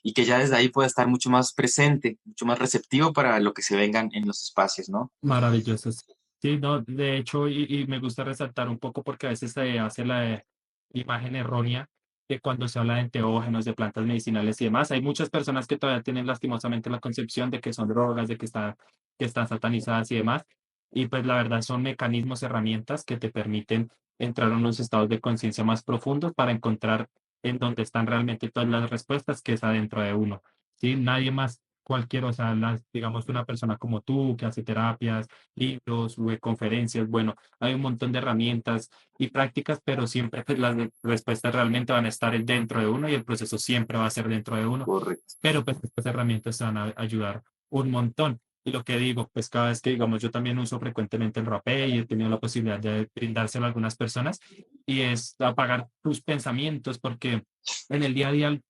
y que ya desde ahí pueda estar mucho más presente, mucho más receptivo para lo que se vengan en los espacios, ¿no? Maravillosos. Sí, no, de hecho, y me gusta resaltar un poco porque a veces se hace la imagen errónea de cuando se habla de enteógenos, de plantas medicinales y demás. Hay muchas personas que todavía tienen lastimosamente la concepción de que son drogas, de que están satanizadas y demás. Y pues la verdad son mecanismos, herramientas que te permiten entrar a unos estados de conciencia más profundos para encontrar en dónde están realmente todas las respuestas que es adentro de uno. ¿Sí? Nadie más, cualquier, o sea, digamos una persona como tú que hace terapias, libros, conferencias, bueno, hay un montón de herramientas y prácticas, pero siempre pues, las respuestas realmente van a estar dentro de uno y el proceso siempre va a ser dentro de uno, Correcto. pero pues estas herramientas te van a ayudar un montón. Y lo que digo, pues cada vez que, digamos, yo también uso frecuentemente el rapé y he tenido la posibilidad de brindárselo a algunas personas, y es apagar tus pensamientos, porque en el día a día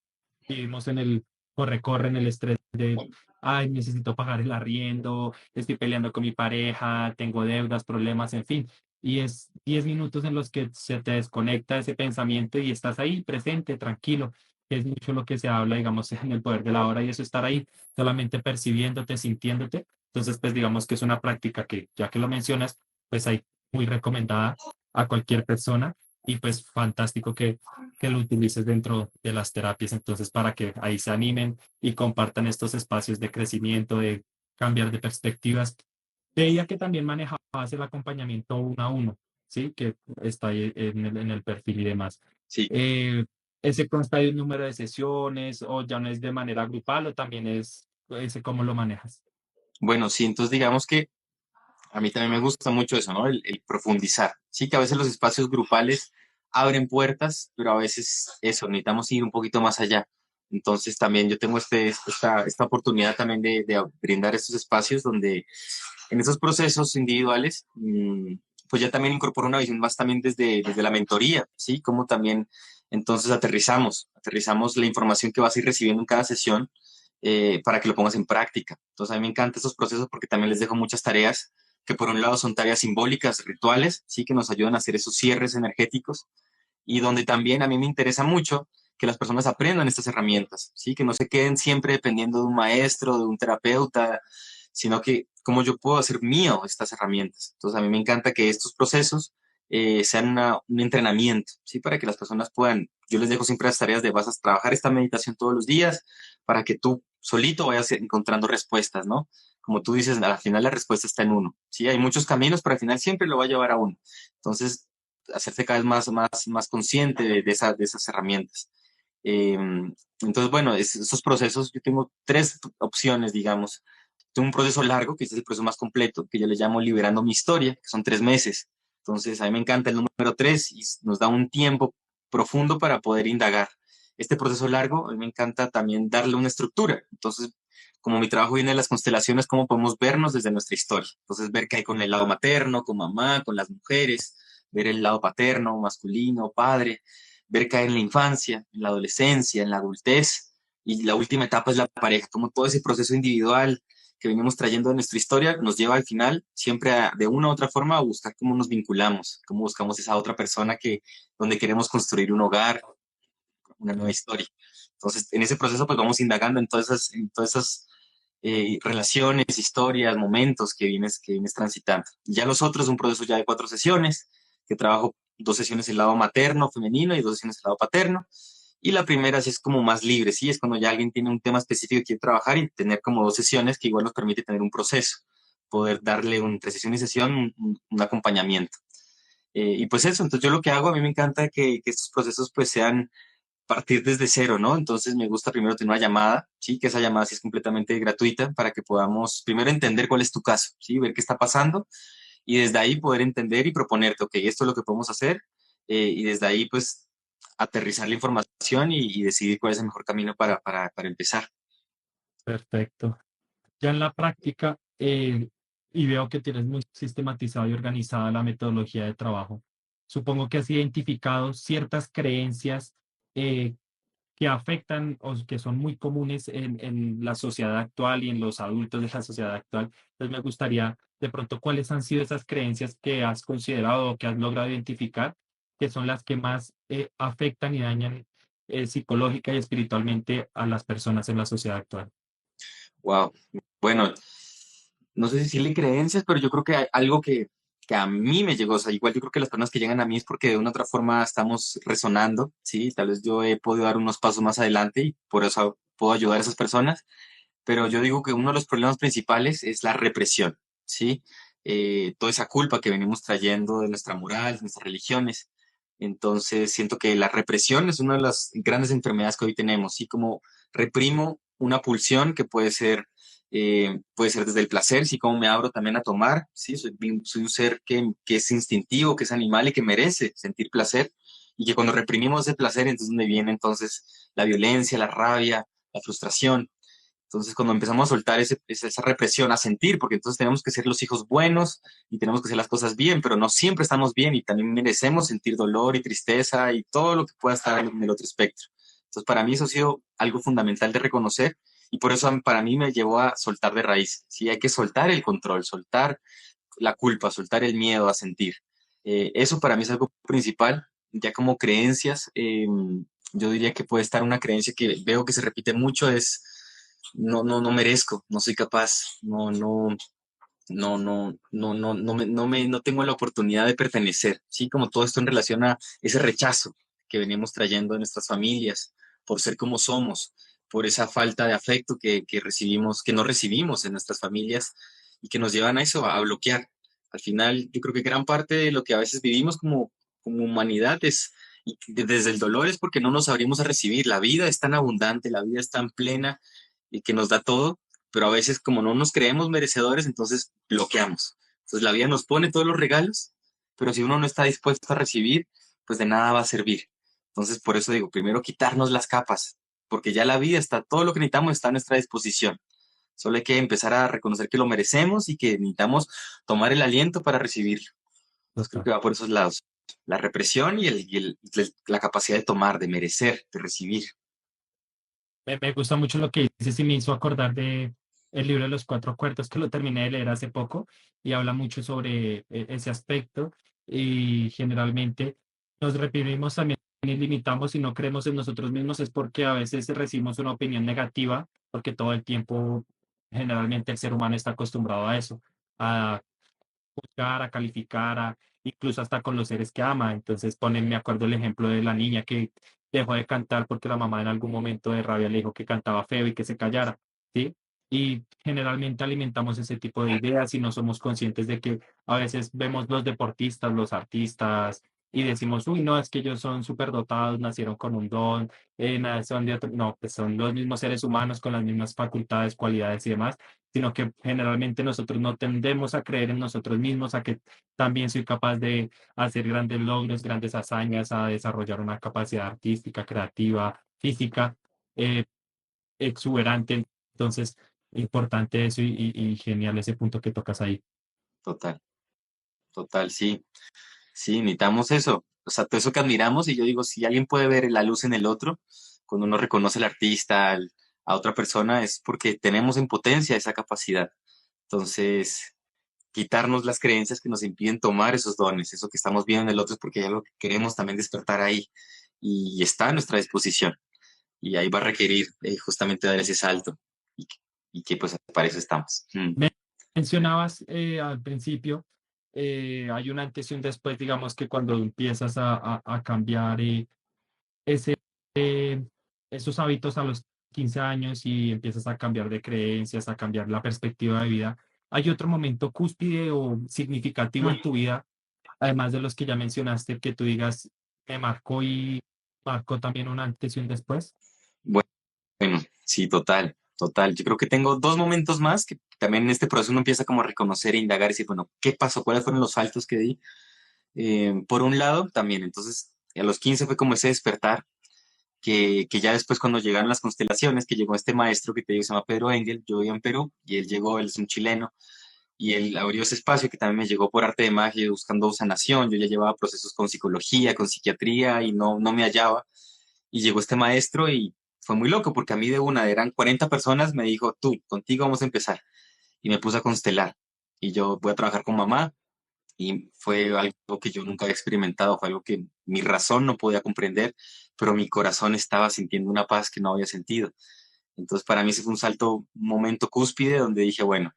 vivimos en el corre-corre, en el estrés de, ay, necesito pagar el arriendo, estoy peleando con mi pareja, tengo deudas, problemas, en fin. y es 10 minutos en los que se te desconecta ese pensamiento y estás ahí presente, tranquilo, que es mucho lo que se habla, digamos, en el poder de la hora y eso, estar ahí solamente percibiéndote, sintiéndote. Entonces, pues digamos que es una práctica que, ya que lo mencionas, pues hay muy recomendada a cualquier persona y pues fantástico que lo utilices dentro de las terapias, entonces para que ahí se animen y compartan estos espacios de crecimiento, de cambiar de perspectivas. Veía que también manejabas el acompañamiento uno a uno, ¿sí? Que está ahí en el perfil y demás. Sí. Eh, ¿Ese consta de un número de sesiones o ya no es de manera grupal o también es ese cómo lo manejas? Bueno, sí, entonces digamos que a mí también me gusta mucho eso, ¿no? El profundizar. Sí, que a veces los espacios grupales abren puertas, pero a veces eso, necesitamos ir un poquito más allá. Entonces también yo tengo esta oportunidad también de brindar estos espacios donde en esos procesos individuales, pues ya también incorporo una visión más también desde la mentoría, ¿sí? Como también entonces aterrizamos la información que vas a ir recibiendo en cada sesión para que lo pongas en práctica. Entonces a mí me encantan estos procesos porque también les dejo muchas tareas que por un lado son tareas simbólicas, rituales, ¿sí? Que nos ayudan a hacer esos cierres energéticos y donde también a mí me interesa mucho que las personas aprendan estas herramientas, ¿sí? Que no se queden siempre dependiendo de un maestro, de un terapeuta, sino que cómo yo puedo hacer mío estas herramientas. Entonces, a mí me encanta que estos procesos sean un entrenamiento, ¿sí? Para que las personas puedan, yo les dejo siempre las tareas de vas a trabajar esta meditación todos los días para que tú solito vayas encontrando respuestas, ¿no? Como tú dices, al final la respuesta está en uno, ¿sí? Hay muchos caminos, pero al final siempre lo va a llevar a uno. Entonces, hacerte cada vez más consciente de esas herramientas. Eh, entonces, bueno, esos procesos, yo tengo tres opciones, digamos. Tengo un proceso largo, que este es el proceso más completo, que yo le llamo Liberando mi historia, que son 3 meses. Entonces, a mí me encanta el número 3 y nos da un tiempo profundo para poder indagar. Este proceso largo, a mí me encanta también darle una estructura. Entonces, como mi trabajo viene de las constelaciones, cómo podemos vernos desde nuestra historia. Entonces, ver qué hay con el lado materno, con mamá, con las mujeres, ver el lado paterno, masculino, padre, ver qué hay en la infancia, en la adolescencia, en la adultez. Y la última etapa es la pareja, como todo ese proceso individual que venimos trayendo de nuestra historia nos lleva al final siempre de una u otra forma a buscar cómo nos vinculamos, cómo buscamos esa otra persona donde queremos construir un hogar, una nueva historia. Entonces, en ese proceso, pues vamos indagando en todas esas relaciones, historias, momentos que vienes transitando. Y ya los otros, un proceso ya de 4 sesiones, que trabajo 2 sesiones el lado materno, femenino, y 2 sesiones el lado paterno. Y la primera sí es como más libre, sí, es cuando ya alguien tiene un tema específico que quiere trabajar y tener como 2 sesiones que igual nos permite tener un proceso, poder darle entre sesión y sesión un acompañamiento. Y pues eso, entonces yo lo que hago, a mí me encanta que estos procesos pues sean partir desde cero, ¿no? Entonces me gusta primero tener una llamada, ¿sí? Que esa llamada sí es completamente gratuita para que podamos primero entender cuál es tu caso, ¿sí? Ver qué está pasando y desde ahí poder entender y proponerte, ok, esto es lo que podemos hacer y desde ahí pues aterrizar la información y decidir cuál es el mejor camino para empezar. Perfecto. Ya en la práctica, y veo que tienes muy sistematizado y organizada la metodología de trabajo, supongo que has identificado ciertas creencias eh, que afectan o que son muy comunes en la sociedad actual y en los adultos de la sociedad actual. Entonces me gustaría de pronto cuáles han sido esas creencias que has considerado o que has logrado identificar, que son las que más afectan y dañan psicológica y espiritualmente a las personas en la sociedad actual. Wow. Bueno, no sé si decirle creencias, pero yo creo que hay algo que a mí me llegó. O sea, igual yo creo que las personas que llegan a mí es porque de una u otra forma estamos resonando, ¿sí? Tal vez yo he podido dar unos pasos más adelante y por eso puedo ayudar a esas personas. Pero yo digo que uno de los problemas principales es la represión, ¿sí? Toda esa culpa que venimos trayendo de nuestra moral, de nuestras religiones. Entonces, siento que la represión es una de las grandes enfermedades que hoy tenemos, ¿sí? Como reprimo una pulsión que puede ser desde el placer, sí, como me abro también a tomar, ¿sí? Soy un ser que es instintivo, que es animal y que merece sentir placer. Y que cuando reprimimos ese placer, entonces donde viene entonces la violencia, la rabia, la frustración. Entonces, cuando empezamos a soltar esa represión, a sentir, porque entonces tenemos que ser los hijos buenos y tenemos que hacer las cosas bien, pero no siempre estamos bien y también merecemos sentir dolor y tristeza y todo lo que pueda estar en el otro espectro. Entonces, para mí eso ha sido algo fundamental de reconocer y por eso para mí me llevó a soltar de raíz. Sí, hay que soltar el control, soltar la culpa, soltar el miedo a sentir. Eso para mí es algo principal. Ya como creencias, yo diría que puede estar una creencia que veo que se repite mucho, es no merezco, no soy capaz, no tengo la oportunidad de pertenecer, ¿sí? Como todo esto en relación a ese rechazo que venimos trayendo de nuestras familias por ser como somos, por esa falta de afecto que recibimos, que no recibimos en nuestras familias y que nos llevan a eso, a bloquear. Al final, yo creo que gran parte de lo que a veces vivimos como humanidad es, y desde el dolor es porque no nos abrimos a recibir. La vida es tan abundante, la vida es tan plena y que nos da todo, pero a veces como no nos creemos merecedores, entonces bloqueamos. Entonces la vida nos pone todos los regalos, pero si uno no está dispuesto a recibir, pues de nada va a servir. Entonces por eso digo, primero quitarnos las capas, porque ya la vida está, todo lo que necesitamos está a nuestra disposición. Solo hay que empezar a reconocer que lo merecemos y que necesitamos tomar el aliento para recibirlo. Entonces creo que va por esos lados. La represión la capacidad de tomar, de merecer, de recibir. Me gusta mucho lo que dices y me hizo acordar de el libro de los cuatro cuartos que lo terminé de leer hace poco y habla mucho sobre ese aspecto y generalmente nos reprimimos también y limitamos y no creemos en nosotros mismos es porque a veces recibimos una opinión negativa porque todo el tiempo generalmente el ser humano está acostumbrado a eso, a juzgar, a calificar, incluso hasta con los seres que ama. Entonces ponen, me acuerdo el ejemplo de la niña que dejó de cantar porque la mamá en algún momento de rabia le dijo que cantaba feo y que se callara, ¿sí? Y generalmente alimentamos ese tipo de ideas y no somos conscientes de que a veces vemos los deportistas, los artistas y decimos, uy, no, es que ellos son superdotados, nacieron con un don, nada, son de otro. No, pues son los mismos seres humanos con las mismas facultades, cualidades y demás, sino que generalmente nosotros no tendemos a creer en nosotros mismos, a que también soy capaz de hacer grandes logros, grandes hazañas, a desarrollar una capacidad artística, creativa, física, eh, exuberante. Entonces, importante eso y genial ese punto que tocas ahí. Total, total, sí. Sí, necesitamos eso. O sea, todo eso que admiramos y yo digo, si alguien puede ver la luz en el otro, cuando uno reconoce al artista, a otra persona, es porque tenemos en potencia esa capacidad. Entonces, quitarnos las creencias que nos impiden tomar esos dones, eso que estamos viendo en el otro es porque hay algo que queremos también despertar ahí y está a nuestra disposición. Y ahí va a requerir justamente dar ese salto y que pues para eso estamos. Me mencionabas al principio, hay un antes y un después, digamos que cuando empiezas a cambiar ese, esos hábitos a los 15 años y empiezas a cambiar de creencias, a cambiar la perspectiva de vida, ¿hay otro momento cúspide o significativo en tu vida, además de los que ya mencionaste, que tú digas, me marcó y marcó también un antes y un después? Bueno, sí, total, total. Yo creo que tengo dos momentos más que también en este proceso uno empieza como a reconocer e indagar y decir, bueno, ¿qué pasó? ¿Cuáles fueron los saltos que di? Por un lado, también, entonces, a los 15 fue como ese despertar, que ya después cuando llegaron las constelaciones, que llegó este maestro que te digo, se llama Pedro Engel, yo vivía en Perú, y él llegó, él es un chileno, y él abrió ese espacio que también me llegó por arte de magia, buscando sanación. Yo ya llevaba procesos con psicología, con psiquiatría, y no me hallaba. Y llegó este maestro y fue muy loco porque a mí de una eran 40 personas, me dijo, tú, contigo vamos a empezar. Y me puse a constelar. Y yo voy a trabajar con mamá. Y fue algo que yo nunca había experimentado, fue algo que mi razón no podía comprender, pero mi corazón estaba sintiendo una paz que no había sentido. Entonces para mí ese fue un salto, un momento cúspide donde dije, bueno,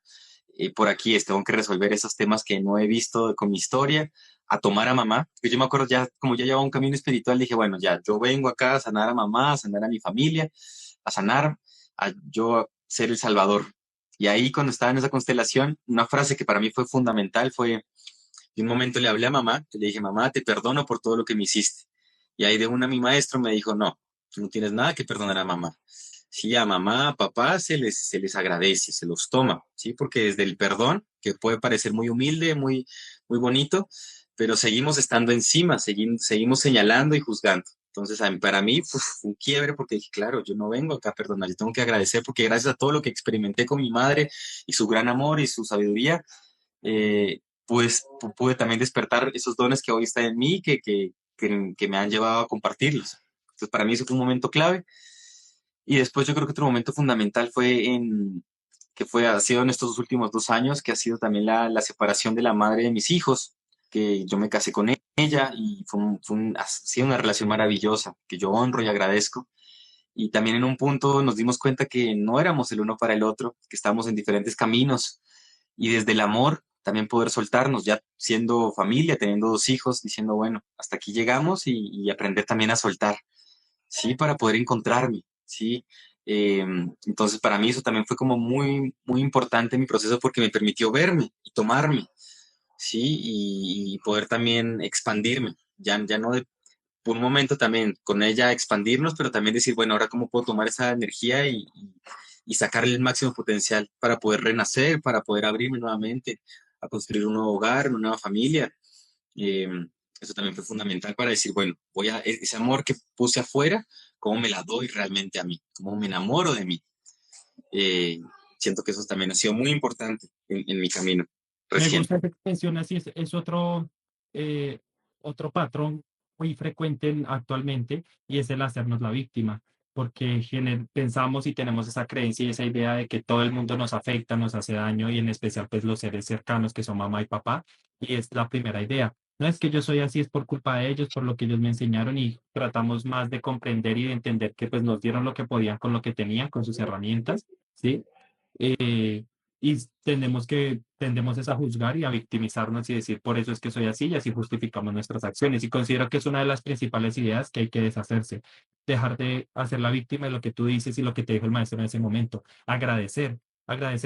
por aquí es, tengo que resolver esos temas que no he visto con mi historia, a tomar a mamá, porque yo me acuerdo ya, como ya llevaba un camino espiritual, dije, bueno, ya, yo vengo acá a sanar a mamá, a sanar a mi familia, a sanar, a yo ser el salvador. Y ahí cuando estaba en esa constelación, una frase que para mí fue fundamental fue, en un momento le hablé a mamá, le dije, mamá, te perdono por todo lo que me hiciste. Y ahí de una mi maestro me dijo, no, tú no tienes nada que perdonar a mamá. Sí, a mamá, a papá se les agradece, se los toma, ¿sí? Porque desde el perdón, que puede parecer muy humilde, muy bonito, pero seguimos estando encima, seguimos señalando y juzgando. Entonces, para mí fue un quiebre porque dije, claro, yo no vengo acá a perdonar, yo tengo que agradecer porque gracias a todo lo que experimenté con mi madre y su gran amor y su sabiduría, pues pude también despertar esos dones que hoy están en mí, que me han llevado a compartirlos. Entonces, para mí eso fue un momento clave. Y después yo creo que otro momento fundamental ha sido en estos últimos 2 años, que ha sido también la separación de la madre de mis hijos. que yo me casé con ella y ha sido una relación maravillosa que yo honro y agradezco. Y también en un punto nos dimos cuenta que no éramos el uno para el otro, que estábamos en diferentes caminos y desde el amor también poder soltarnos, ya siendo familia, teniendo 2 hijos, diciendo, bueno, hasta aquí llegamos y aprender también a soltar, ¿sí? Para poder encontrarme, ¿sí? Eh, entonces, para mí eso también fue como muy, muy importante en mi proceso porque me permitió verme y tomarme, ¿sí? Y poder también expandirme, ya no de, por un momento también con ella expandirnos, pero también decir, bueno, ahora cómo puedo tomar esa energía y sacarle el máximo potencial para poder renacer, para poder abrirme nuevamente a construir un nuevo hogar, una nueva familia. Eh, Eso también fue fundamental para decir, bueno, ese amor que puse afuera, ¿cómo me la doy realmente a mí? ¿Cómo me enamoro de mí? Eh, Siento que eso también ha sido muy importante en mi camino Me reciente. gusta esa extensión, así es eh, otro patrón muy frecuente actualmente y es el hacernos la víctima, porque pensamos y tenemos esa creencia y esa idea de que todo el mundo nos afecta, nos hace daño y en especial pues los seres cercanos que son mamá y papá y es la primera idea. No es que yo soy así, es por culpa de ellos, por lo que ellos me enseñaron y tratamos más de comprender y de entender que pues nos dieron lo que podían con lo que tenían, con sus herramientas, ¿sí? Eh, y tendemos es a juzgar y a victimizarnos y decir, por eso es que soy así y así justificamos nuestras acciones. Y considero que es una de las principales ideas que hay que deshacerse. Dejar de hacer la víctima de lo que tú dices y lo que te dijo el maestro en ese momento. Agradecer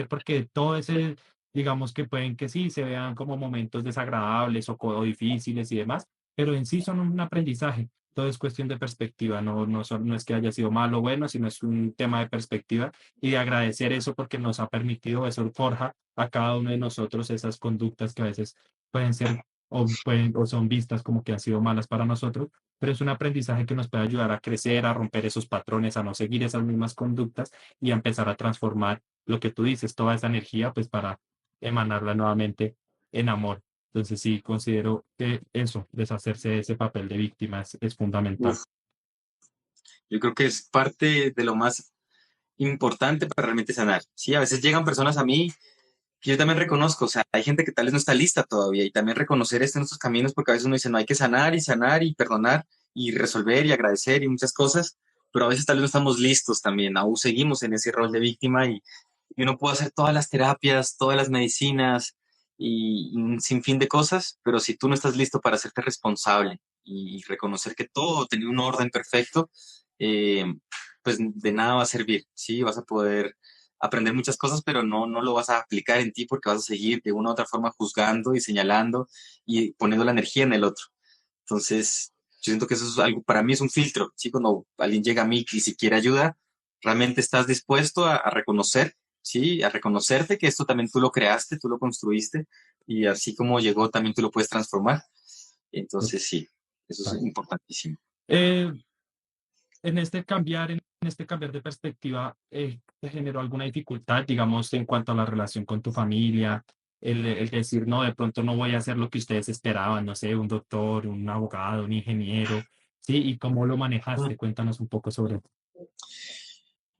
porque todo ese, digamos que pueden que sí, se vean como momentos desagradables o difíciles y demás, pero en sí son un aprendizaje. Todo es cuestión de perspectiva, no es que haya sido malo o bueno, sino es un tema de perspectiva y de agradecer eso porque nos ha permitido, eso forja a cada uno de nosotros esas conductas que a veces pueden ser o son vistas como que han sido malas para nosotros, pero es un aprendizaje que nos puede ayudar a crecer, a romper esos patrones, a no seguir esas mismas conductas y a empezar a transformar lo que tú dices, toda esa energía, pues para emanarla nuevamente en amor. Entonces sí, considero que eso, deshacerse de ese papel de víctima es fundamental. Uf, yo creo que es parte de lo más importante para realmente sanar. Sí, a veces llegan personas a mí que yo también reconozco, o sea, hay gente que tal vez no está lista todavía y también reconocer esto en nuestros caminos porque a veces uno dice, no hay que sanar y perdonar y resolver y agradecer y muchas cosas, pero a veces tal vez no estamos listos también, aún seguimos en ese rol de víctima y uno puede hacer todas las terapias, todas las medicinas y un sinfín de cosas, pero si tú no estás listo para hacerte responsable y reconocer que todo tenía un orden perfecto, eh, pues de nada va a servir, ¿sí? Vas a poder aprender muchas cosas, pero no lo vas a aplicar en ti porque vas a seguir de una u otra forma juzgando y señalando y poniendo la energía en el otro. Entonces, yo siento que eso es algo, para mí es un filtro, ¿sí? Cuando alguien llega a mí y si quiere ayuda, realmente estás dispuesto a reconocer, ¿sí? A reconocerte que esto también tú lo creaste, tú lo construiste y así como llegó también tú lo puedes transformar. Entonces, sí, eso es importantísimo. Eh, en este cambiar de perspectiva, ¿te generó alguna dificultad, digamos, en cuanto a la relación con tu familia? El decir, no, de pronto no voy a hacer lo que ustedes esperaban, no sé, un doctor, un abogado, un ingeniero, ¿sí? ¿Y cómo lo manejaste? Cuéntanos un poco sobre eso.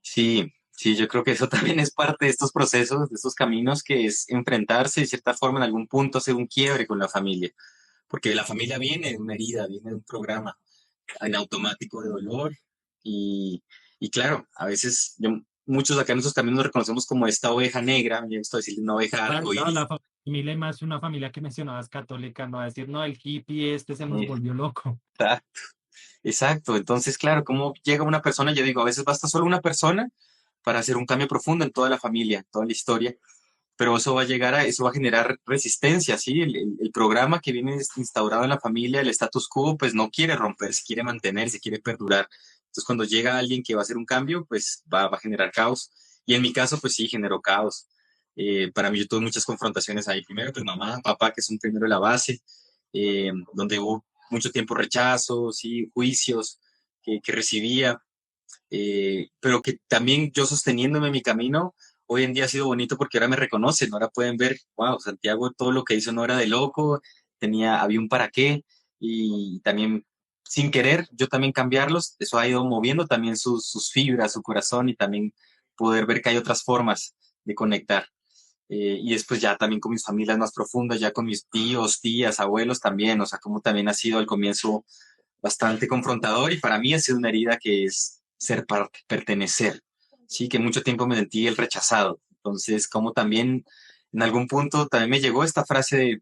Sí, sí, yo creo que eso también es parte de estos procesos, de estos caminos, que es enfrentarse de cierta forma en algún punto, hacer un quiebre con la familia, porque la familia viene de una herida, viene de un programa en automático de dolor y claro, a veces muchos acá en nuestros caminos nos reconocemos como esta oveja negra, me gusta decirle una oveja Claro, claro, arcoíris. la familia y más una familia que mencionabas católica, no va a decir, no, el hippie este se nos volvió loco. Exacto, exacto. Entonces, claro, ¿cómo llega una persona? Yo digo, a veces basta solo una persona para hacer un cambio profundo en toda la familia, toda la historia. Pero eso va a generar resistencia, ¿sí? El programa que viene instaurado en la familia, el status quo, pues no quiere romperse, quiere mantenerse, quiere perdurar. Entonces, cuando llega alguien que va a hacer un cambio, pues va a generar caos. Y en mi caso, pues sí, generó caos. Para mí yo tuve muchas confrontaciones ahí. Primero, pues mamá, papá, que son primero la base, donde hubo mucho tiempo rechazos y juicios que recibía, pero que también yo sosteniéndome en mi camino, hoy en día ha sido bonito porque ahora me reconocen, ahora pueden ver, wow, Santiago todo lo que hizo no era de loco, había un para qué y también sin querer yo también cambiarlos, eso ha ido moviendo también sus fibras, su corazón y también poder ver que hay otras formas de conectar. Y después ya también con mis familias más profundas, ya con mis tíos, tías, abuelos también, o sea, como también ha sido al comienzo bastante confrontador y para mí ha sido una herida que es ser parte, pertenecer, sí, que mucho tiempo me sentí el rechazado. Entonces, como también en algún punto también me llegó esta frase de,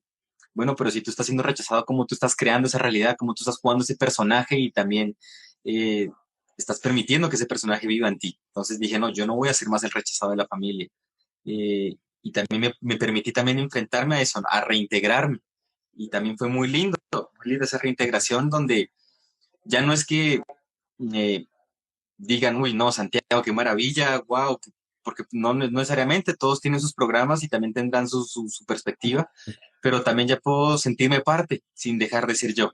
bueno, pero si tú estás siendo rechazado, ¿cómo tú estás creando esa realidad? ¿Cómo tú estás jugando ese personaje y también eh, estás permitiendo que ese personaje viva en ti? Entonces dije, no, yo no voy a ser más el rechazado de la familia. Y también me permití también enfrentarme a eso, a reintegrarme. Y también fue muy lindo esa reintegración donde ya no es que eh, digan, uy, no, Santiago, qué maravilla, wow, porque no necesariamente todos tienen sus programas y también tendrán su perspectiva, pero también ya puedo sentirme parte sin dejar de ser yo.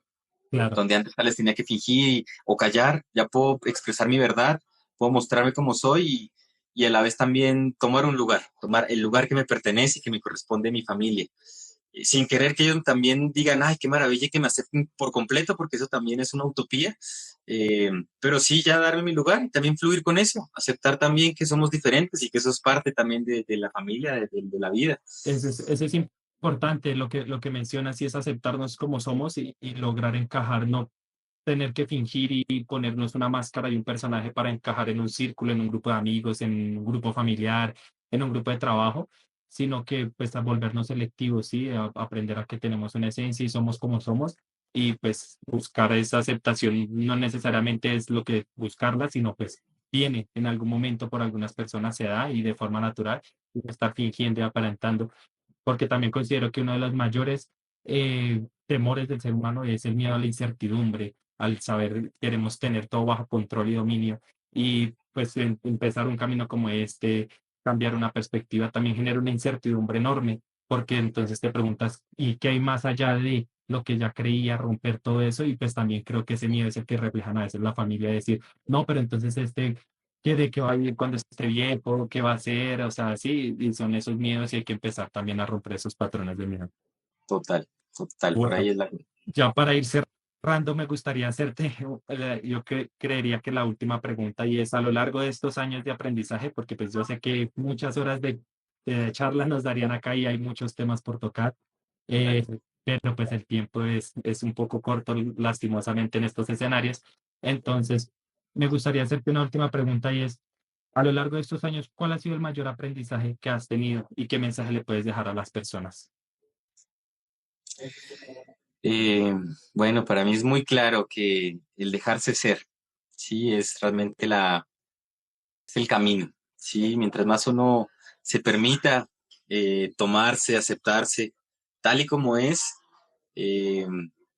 Claro. Donde antes tal vez tenía que fingir o callar, ya puedo expresar mi verdad, puedo mostrarme como soy y a la vez también tomar un lugar, tomar el lugar que me pertenece y que me corresponde a mi familia sin querer que ellos también digan, ay, qué maravilla y que me acepten por completo, porque eso también es una utopía, pero sí ya darme mi lugar y también fluir con eso, aceptar también que somos diferentes y que eso es parte también de la familia, de la vida. Eso es importante, lo que mencionas, y es aceptarnos como somos y lograr encajar, no tener que fingir y ponernos una máscara y un personaje para encajar en un círculo, en un grupo de amigos, en un grupo familiar, en un grupo de trabajo, sino que pues a volvernos selectivos, ¿sí? Aprender a que tenemos una esencia y somos como somos y pues buscar esa aceptación no necesariamente es lo que buscarla, sino pues viene en algún momento por algunas personas se da y de forma natural y no estar fingiendo y aparentando porque también considero que uno de los mayores temores del ser humano es el miedo a la incertidumbre, al saber queremos tener todo bajo control y dominio. Y pues empezar un camino como este, cambiar una perspectiva, también genera una incertidumbre enorme, porque entonces te preguntas, ¿y qué hay más allá de lo que ya creía, romper todo eso? Y pues también creo que ese miedo es el que reflejan a veces la familia, decir, no, pero entonces ¿qué de qué va a vivir cuando esté viejo? ¿Qué va a hacer? O sea, sí, y son esos miedos y hay que empezar también a romper esos patrones de miedo. Total, total, por ahí Bueno, es la... ya para ir cerrando, me gustaría hacerte, yo creería que la última pregunta y es a lo largo de estos años de aprendizaje, porque pues yo sé que muchas horas de charla nos darían acá y hay muchos temas por tocar, eh, pero pues el tiempo es un poco corto, lastimosamente, en estos escenarios. Entonces, me gustaría hacerte una última pregunta y es, a lo largo de estos años, ¿cuál ha sido el mayor aprendizaje que has tenido y qué mensaje le puedes dejar a las personas? Eh, bueno, para mí es muy claro que el dejarse ser, sí, es realmente es el camino, sí, mientras más uno se permita tomarse, aceptarse tal y como es, eh,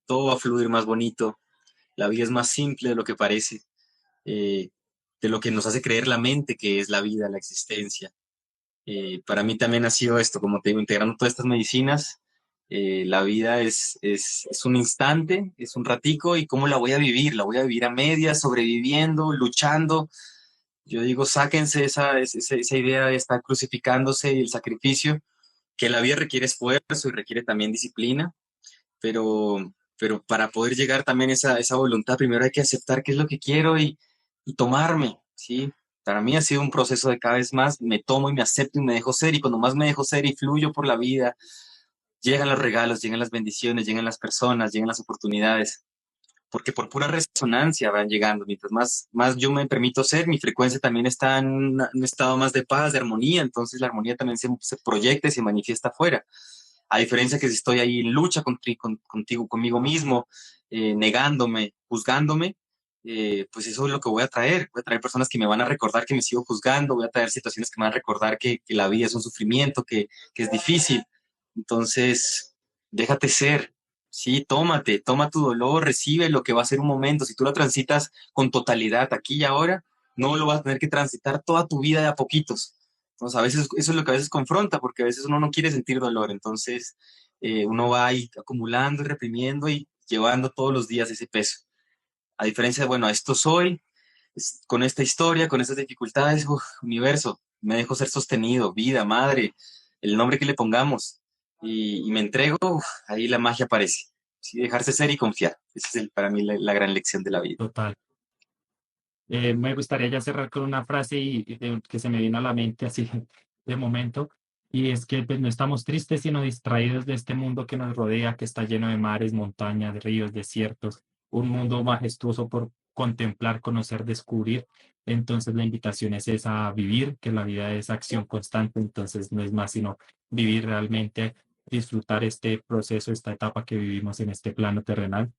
todo va a fluir más bonito, la vida es más simple de lo que parece, eh, de lo que nos hace creer la mente que es la vida, la existencia. Para mí también ha sido esto, como te digo, integrando todas estas medicinas, la vida es un instante, es un ratico y cómo la voy a vivir, la voy a vivir a medias, sobreviviendo, luchando. Yo digo, sáquense esa idea de estar crucificándose y el sacrificio, que la vida requiere esfuerzo y requiere también disciplina, pero para poder llegar también a esa voluntad, primero hay que aceptar qué es lo que quiero y tomarme, ¿sí? Para mí ha sido un proceso de cada vez más, me tomo y me acepto y me dejo ser, y cuando más me dejo ser y fluyo por la vida, llegan los regalos, llegan las bendiciones, llegan las personas, llegan las oportunidades, porque por pura resonancia van llegando. Mientras más yo me permito ser, mi frecuencia también está en un estado más de paz, de armonía, entonces la armonía también se proyecta y se manifiesta afuera. A diferencia que si estoy ahí en lucha contigo, conmigo mismo, negándome, juzgándome, pues eso es lo que voy a traer. Voy a traer personas que me van a recordar que me sigo juzgando, voy a traer situaciones que me van a recordar que la vida es un sufrimiento, que es difícil. Entonces, déjate ser, sí, toma tu dolor, recibe lo que va a ser un momento. Si tú lo transitas con totalidad aquí y ahora, no lo vas a tener que transitar toda tu vida de a poquitos. Entonces, a veces eso es lo que a veces confronta, porque a veces uno no quiere sentir dolor. Entonces, uno va ahí acumulando y reprimiendo y llevando todos los días ese peso. A diferencia de, bueno, esto soy, con esta historia, con estas dificultades, uf, universo, me dejo ser sostenido, vida, madre, el nombre que le pongamos, y me entrego, uf, ahí la magia aparece. Sí, dejarse ser y confiar. Esa es para mí la gran lección de la vida. Total. Me gustaría ya cerrar con una frase que se me vino a la mente así de momento. Y es que pues, no estamos tristes, sino distraídos de este mundo que nos rodea, que está lleno de mares, montañas, ríos, desiertos, un mundo majestuoso por contemplar, conocer, descubrir. Entonces la invitación es esa a vivir, que la vida es acción constante, entonces no es más sino vivir realmente, disfrutar este proceso, esta etapa que vivimos en este plano terrenal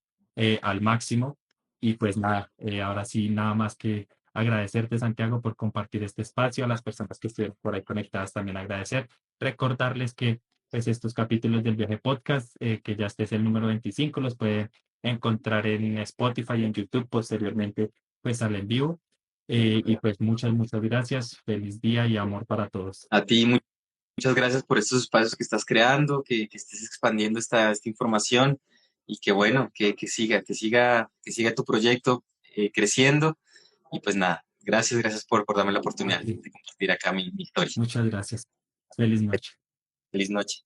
al máximo. Y pues nada, ahora sí, nada más que agradecerte, Santiago, por compartir este espacio, a las personas que estuvieron por ahí conectadas también agradecer, recordarles que pues estos capítulos del Viaje Podcast, que ya este es el número 25, los pueden encontrar en Spotify y en YouTube, posteriormente pues al en vivo. Y pues muchas gracias, feliz día y amor para todos. A ti, muchas gracias por estos espacios que estás creando, que estés expandiendo esta información y que bueno, que siga tu proyecto creciendo. Y pues nada, gracias por darme la oportunidad Aquí. de compartir acá mi historia. Muchas gracias. Feliz noche. Feliz noche.